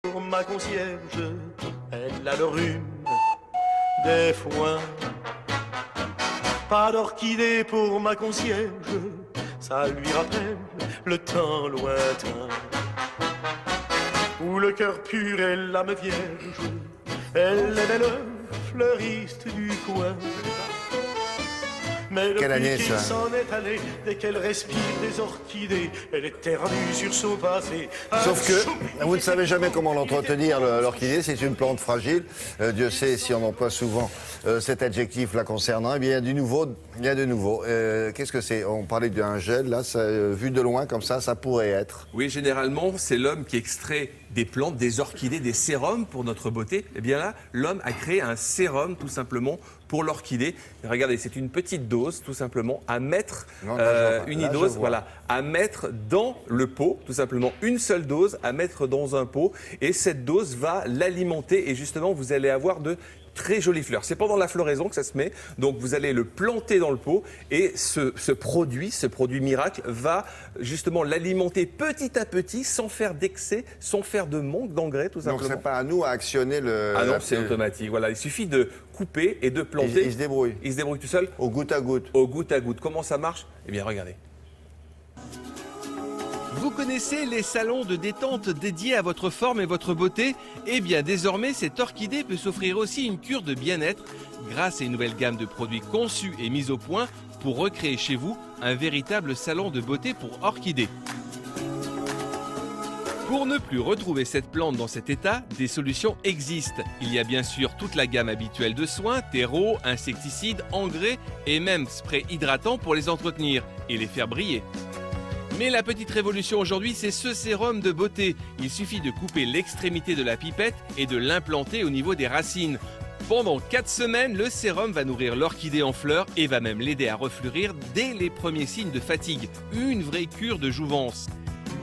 Pour ma concierge, elle a le rhume, des foins. Pas d'orchidée pour ma concierge, ça lui rappelle le temps lointain où le cœur pur est l'âme vierge. Elle est le fleuriste du coin. Mais Quelle année, depuis qu'il ça s'en est allé, dès qu'elle respire des orchidées, elle est ternue sur son passé. Sauf que vous ne savez jamais comment l'entretenir, l'orchidée. C'est une plante fragile. Dieu sait si on emploie souvent cet adjectif la concernant. Eh bien, il y a du nouveau. Il y a de nouveau. Qu'est-ce que c'est? On parlait d'un gel. Là, vu de loin, comme ça pourrait être. Oui, généralement, c'est l'homme qui extrait des plantes, des orchidées, des sérums pour notre beauté. Eh bien là, l'homme a créé un sérum, tout simplement, pour l'orchidée. Regardez, c'est une petite dose, tout simplement, à mettre, unidose, voilà, à mettre dans le pot, tout simplement, une seule dose à mettre dans un pot. Et cette dose va l'alimenter et justement, vous allez avoir de très jolies fleurs. C'est pendant la floraison que ça se met, donc vous allez le planter dans le pot et ce produit miracle va justement l'alimenter petit à petit sans faire d'excès, sans faire de manque d'engrais tout simplement. Donc c'est pas à nous à actionner le... Ah non, c'est automatique. Voilà, il suffit de couper et de planter. Il se débrouille. Il se débrouille tout seul. Au goutte à goutte. Au goutte à goutte. Comment ça marche? Eh bien, regardez. Vous connaissez les salons de détente dédiés à votre forme et votre beauté? Eh bien, désormais, cette orchidée peut s'offrir aussi une cure de bien-être grâce à une nouvelle gamme de produits conçus et mis au point pour recréer chez vous un véritable salon de beauté pour orchidées. Pour ne plus retrouver cette plante dans cet état, des solutions existent. Il y a bien sûr toute la gamme habituelle de soins, terreaux, insecticides, engrais et même sprays hydratants pour les entretenir et les faire briller. Mais la petite révolution aujourd'hui, c'est ce sérum de beauté. Il suffit de couper l'extrémité de la pipette et de l'implanter au niveau des racines. Pendant 4 semaines, le sérum va nourrir l'orchidée en fleurs et va même l'aider à refleurir dès les premiers signes de fatigue. Une vraie cure de jouvence.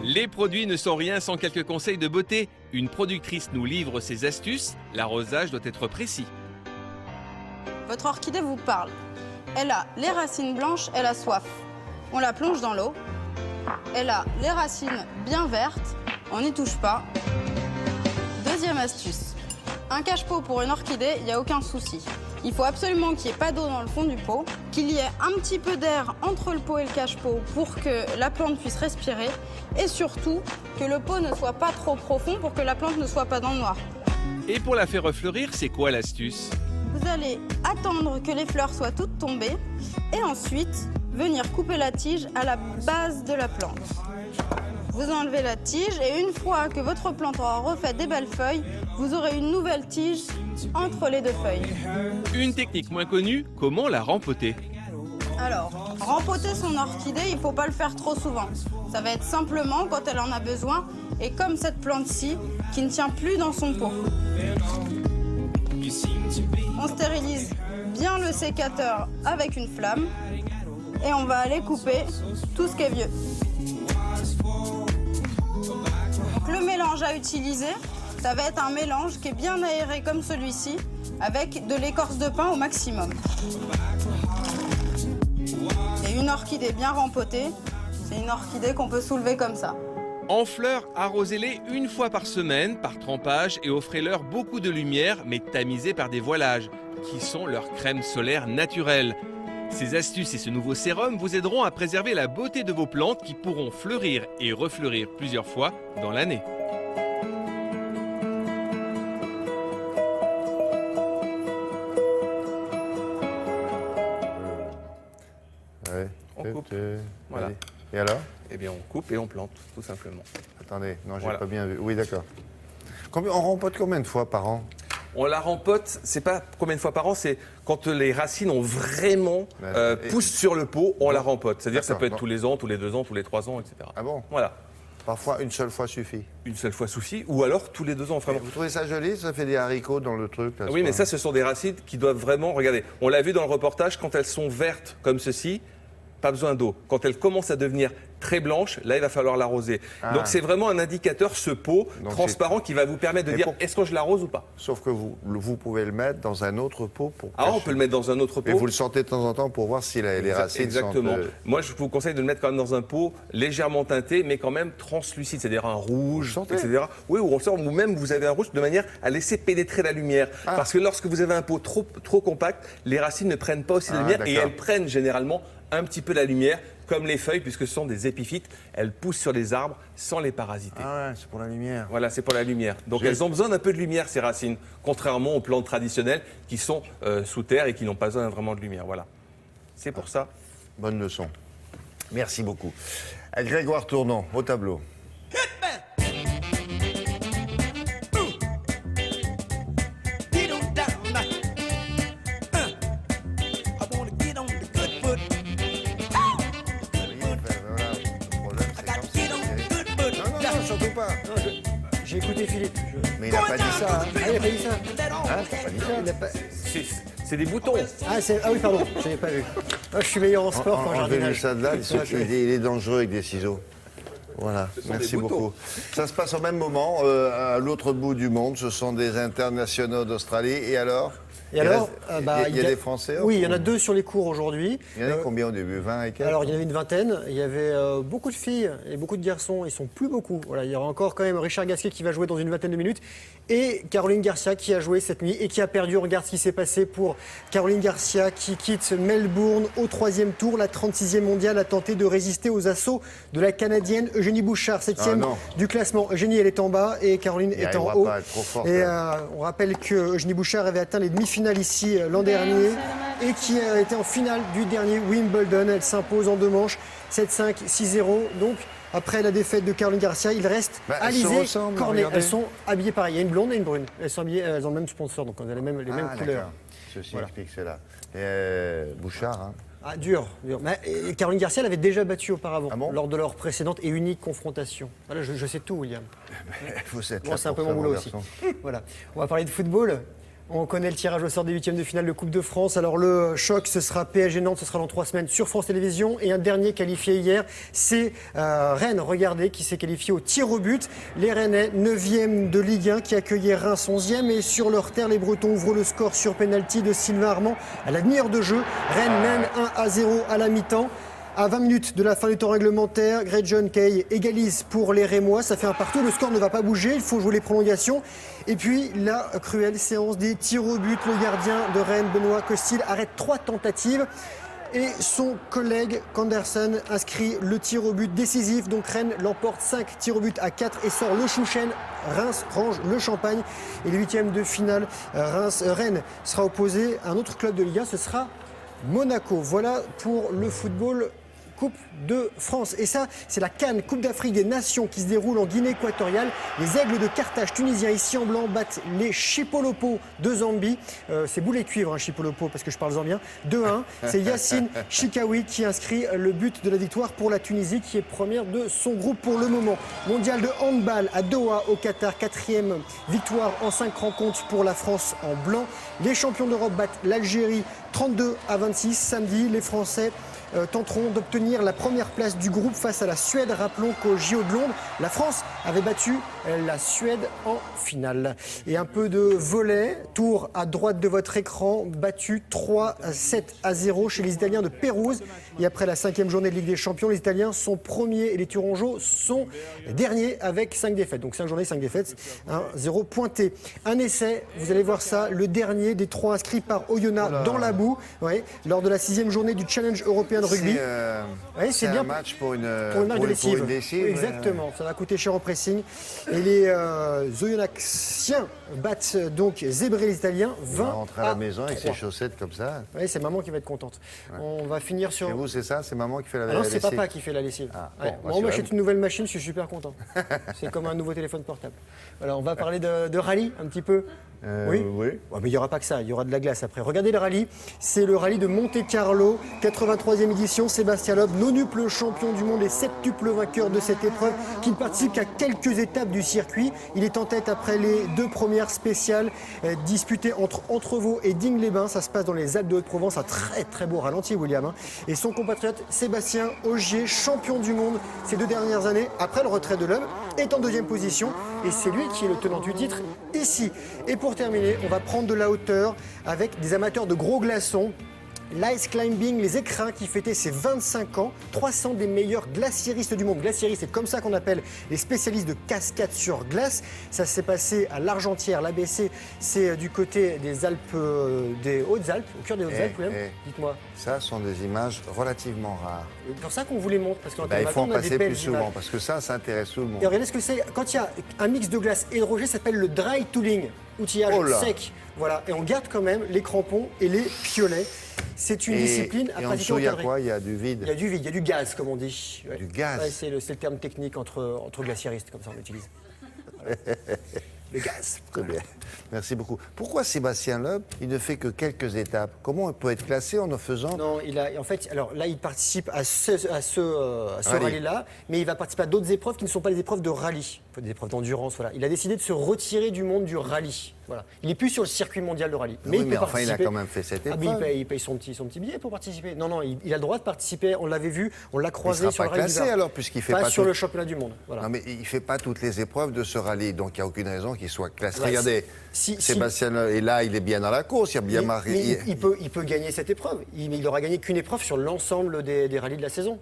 Les produits ne sont rien sans quelques conseils de beauté. Une productrice nous livre ses astuces. L'arrosage doit être précis. Votre orchidée vous parle. Elle a les racines blanches, elle a soif. On la plonge dans l'eau. Elle a les racines bien vertes, on n'y touche pas. Deuxième astuce, un cache-pot pour une orchidée, il n'y a aucun souci. Il faut absolument qu'il n'y ait pas d'eau dans le fond du pot, qu'il y ait un petit peu d'air entre le pot et le cache-pot pour que la plante puisse respirer et surtout que le pot ne soit pas trop profond pour que la plante ne soit pas dans le noir. Et pour la faire refleurir, c'est quoi l'astuce? Vous allez attendre que les fleurs soient toutes tombées et ensuite venir couper la tige à la base de la plante. Vous enlevez la tige et une fois que votre plante aura refait des belles feuilles, vous aurez une nouvelle tige entre les deux feuilles. Une technique moins connue, comment la rempoter? Alors, rempoter son orchidée, il ne faut pas le faire trop souvent. Ça va être simplement quand elle en a besoin et comme cette plante-ci qui ne tient plus dans son pot. On stérilise bien le sécateur avec une flamme et on va aller couper tout ce qui est vieux. Donc, le mélange à utiliser, ça va être un mélange qui est bien aéré comme celui-ci avec de l'écorce de pin au maximum. Et une orchidée bien rempotée, c'est une orchidée qu'on peut soulever comme ça. En fleurs, arrosez-les une fois par semaine, par trempage, et offrez-leur beaucoup de lumière, mais tamisée par des voilages, qui sont leur crème solaire naturelle. Ces astuces et ce nouveau sérum vous aideront à préserver la beauté de vos plantes qui pourront fleurir et refleurir plusieurs fois dans l'année. Ouais. On coupe. Voilà. Et alors? Eh bien, on coupe et on plante, tout simplement. Attendez, non, j'ai Voilà. pas bien vu. Oui, d'accord. On rempote combien de fois par an? On la rempote, c'est pas combien de fois par an, c'est quand les racines ont vraiment poussent sur le pot, on la rempote. C'est-à-dire que ça peut être tous les ans, tous les 2 ans, tous les 3 ans, etc. Ah bon? Voilà. Parfois, une seule fois suffit. Une seule fois suffit, ou alors tous les 2 ans, vraiment. Vous trouvez ça joli? Ça fait des haricots dans le truc là, Oui, mais ça, ce sont des racines qui doivent vraiment... Regardez, on l'a vu dans le reportage, quand elles sont vertes comme ceci, pas besoin d'eau. Quand elles commencent à devenir très blanche, là il va falloir l'arroser. Donc c'est vraiment un indicateur, ce pot transparent qui va vous permettre de dire est-ce que je l'arrose ou pas. Sauf que vous pouvez le mettre dans un autre pot pour On peut le mettre dans un autre pot. Et vous le sortez de temps en temps pour voir si les racines Exactement. sont... Moi je vous conseille de le mettre quand même dans un pot légèrement teinté mais quand même translucide, c'est-à-dire un rouge, etc. Oui, ou même vous avez un rouge de manière à laisser pénétrer la lumière. Parce que lorsque vous avez un pot trop compact, les racines ne prennent pas aussi la lumière et elles prennent généralement un petit peu la lumière, comme les feuilles, puisque ce sont des épiphytes, elles poussent sur les arbres sans les parasiter. Ah ouais, c'est pour la lumière. Voilà, c'est pour la lumière. Donc elles ont besoin d'un peu de lumière, ces racines, contrairement aux plantes traditionnelles qui sont sous terre et qui n'ont pas besoin vraiment de lumière. Voilà. C'est pour ça. Bonne leçon. Merci beaucoup. Grégoire Tournon, au tableau. Surtout pas. J'ai écouté Philippe. Mais il n'a pas dit ça. Hein. Ah, il n'a pas dit ça. Hein, t'as pas dit ça. Il a pas... C'est des boutons. Ah oui, pardon, je n'avais pas vu. Ah, je suis meilleur en sport qu'en Enlevez-lui jardinage. ça de là, il est dangereux avec des ciseaux. Voilà, merci beaucoup. Ça se passe au même moment, à l'autre bout du monde. Ce sont des internationaux d'Australie. Et alors Et alors, il y a des Français? Oui, il y en a 2 sur les cours aujourd'hui. Il y en a combien au début? 20 et quelques? Alors, il y en avait une vingtaine. Il y avait beaucoup de filles et beaucoup de garçons. Ils sont plus beaucoup. Voilà, il y aura encore quand même Richard Gasquet qui va jouer dans une vingtaine de minutes. Et Caroline Garcia qui a joué cette nuit et qui a perdu. On regarde ce qui s'est passé pour Caroline Garcia qui quitte Melbourne au 3e tour. La 36e mondiale a tenté de résister aux assauts de la Canadienne Eugénie Bouchard, 7e du classement. Eugénie, elle est en bas et Caroline est en haut. Pas, elle est trop forte, et on rappelle que Eugénie Bouchard avait atteint les demi-finales ici l'an dernier et qui a été en finale du dernier Wimbledon. Elle s'impose en 2 manches, 7-5, 6-0. Donc, après la défaite de Caroline Garcia, il reste Alizé Cornet. Elles sont habillées pareil. Il y a une blonde et une brune. Elles sont habillées, elles ont le même sponsor, donc elles ont les mêmes couleurs. Ceci explique cela. Bouchard, hein. Ah, dur. Mais, Caroline Garcia l'avait déjà battue auparavant, lors de leur précédente et unique confrontation. Voilà, je sais tout, William. C'est un peu mon boulot aussi. Voilà. On va parler de football. On connaît le tirage au sort des 8e de finale de Coupe de France. Alors le choc, ce sera PSG Nantes, ce sera dans 3 semaines sur France Télévisions. Et un dernier qualifié hier, c'est Rennes, regardez, qui s'est qualifié au tir au but. Les Rennais, 9e de Ligue 1, qui accueillaient Reims 11e. Et sur leur terre, les Bretons ouvrent le score sur pénalty de Sylvain Armand à la demi-heure de jeu. Rennes mène 1-0 à la mi-temps. À 20 minutes de la fin du temps réglementaire, Greg-John Kay égalise pour les Rémois. Ça fait un partout. Le score ne va pas bouger. Il faut jouer les prolongations. Et puis, la cruelle séance des tirs au but. Le gardien de Rennes, Benoît Costil, arrête 3 tentatives. Et son collègue Kanderson inscrit le tir au but décisif. Donc Rennes l'emporte 5 tirs au but à 4 et sort le Chouchen. Reims range le champagne. Et les 8e de finale, Rennes sera opposé à un autre club de Ligue 1. Ce sera Monaco. Voilà pour le football Coupe de France. Et ça, c'est la CAN, Coupe d'Afrique des Nations qui se déroule en Guinée équatoriale. Les Aigles de Carthage, tunisiens, ici en blanc, battent les Chipolopos de Zambie. C'est boulet cuivre, hein, Chipolopo, parce que je parle zambien. 2-1. C'est Yacine Chikawi qui inscrit le but de la victoire pour la Tunisie, qui est première de son groupe pour le moment. Mondial de handball à Doha, au Qatar. 4e victoire en 5 rencontres pour la France en blanc. Les champions d'Europe battent l'Algérie 32-26. Samedi, les Français tenteront d'obtenir la première place du groupe face à la Suède. Rappelons qu'au JO de Londres, la France avait battu la Suède en finale. Et un peu de volley, tour à droite de votre écran, battu 3-7-0 chez les Italiens de Pérouse. Et après la 5e journée de Ligue des Champions, les Italiens sont premiers et les Tourangeaux sont derniers avec 5 défaites. Donc 5 journées, 5 défaites, 1-0 pointé. Un essai, vous allez voir ça, le dernier des 3 inscrits par Oyonnax dans la boue, lors de la 6e journée du Challenge européen de rugby. C'est bien un match pour une match de lessive. lessive. Exactement, ça va coûter cher au pressing. Et les Oyonnaxiens battent donc zébrer les Italiens 20 à rentrer à la maison avec ses chaussettes comme ça. Oui, c'est maman qui va être contente. On va finir sur... Et vous, c'est ça? C'est maman qui fait la non, lessive? c'est papa qui fait la lessive. Moi, on m'achète une nouvelle machine, je suis super content. C'est comme un nouveau téléphone portable. Voilà, on va parler de rallye un petit peu. Oui. Ouais, mais il n'y aura pas que ça, il y aura de la glace après. Regardez le rallye, c'est le rallye de Monte-Carlo, 83e édition. Sébastien Loeb, nonuple champion du monde et septuple vainqueur de cette épreuve, qui ne participe qu'à quelques étapes du circuit. Il est en tête après les 2 premières spéciales disputées entre Entrevaux et Digne-les-Bains. Ça se passe dans les Alpes de Haute-Provence, un très très beau ralenti, William. Et son compatriote Sébastien Ogier, champion du monde ces 2 dernières années, après le retrait de Loeb, est en 2e position. Et c'est lui qui est le tenant du titre ici. Et pour terminer, on va prendre de la hauteur avec des amateurs de gros glaçons. L'ice climbing, les écrins qui fêtaient ses 25 ans, 300 des meilleurs glaciéristes du monde. Glaciéristes, c'est comme ça qu'on appelle les spécialistes de cascades sur glace. Ça s'est passé à l'Argentière, l'ABC, c'est du côté des Alpes, des Hautes-Alpes, au cœur des Hautes-Alpes, dites-moi. Ça sont des images relativement rares. C'est pour ça qu'on vous les montre, parce qu'en il faut en passer plus souvent, parce que ça intéresse tout le monde. Et regardez ce que c'est, quand il y a un mix de glace et de rocher, ça s'appelle le dry tooling, outillage sec. Voilà, et on garde quand même les crampons et les piolets. C'est une discipline à pratiquer en dessous, il y a quoi? Il y a du vide. Il y a du vide, il y a du gaz, comme on dit. Ouais. Du gaz. Ouais, c'est le terme technique entre glaciéristes, comme ça on l'utilise. Le gaz. Très bien. Merci beaucoup. Pourquoi Sébastien Loeb, il ne fait que quelques étapes? Comment il peut être classé en faisant? Non, en fait, alors là, il participe à ce rallye-là, mais il va participer à d'autres épreuves qui ne sont pas des épreuves de rallye, des épreuves d'endurance. Voilà. Il a décidé de se retirer du monde du rallye. Voilà. Il n'est plus sur le circuit mondial de rallye. Mais, enfin, il a quand même fait cette épreuve. Il paye son petit billet pour participer. Non, il a le droit de participer. On l'avait vu, on l'a croisé sur le rallye. Il ne sera pas classé alors, puisqu'il fait pas sur le championnat du monde. Voilà. Non, mais il ne fait pas toutes les épreuves de ce rallye, donc il n'y a aucune raison qu'il soit classé. Regardez, Sébastien est là, il est bien dans la course, il y a bien marqué. Il peut gagner cette épreuve. Il n'aura gagné qu'une épreuve sur l'ensemble des rallyes de la saison.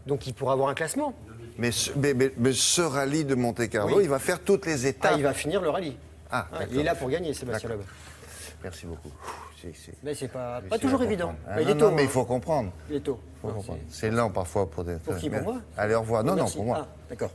Donc il pourra avoir un classement. Mais ce rallye de Monte-Carlo, il va faire toutes les étapes. Il va finir le rallye. Il est là pour gagner, Sébastien Loeb. Merci beaucoup. Mais c'est pas toujours évident. Il est tôt. Mais il faut comprendre. Il est tôt. C'est lent parfois pour des. Pour qui, pour moi? Allez, au revoir. Non, pour moi. D'accord.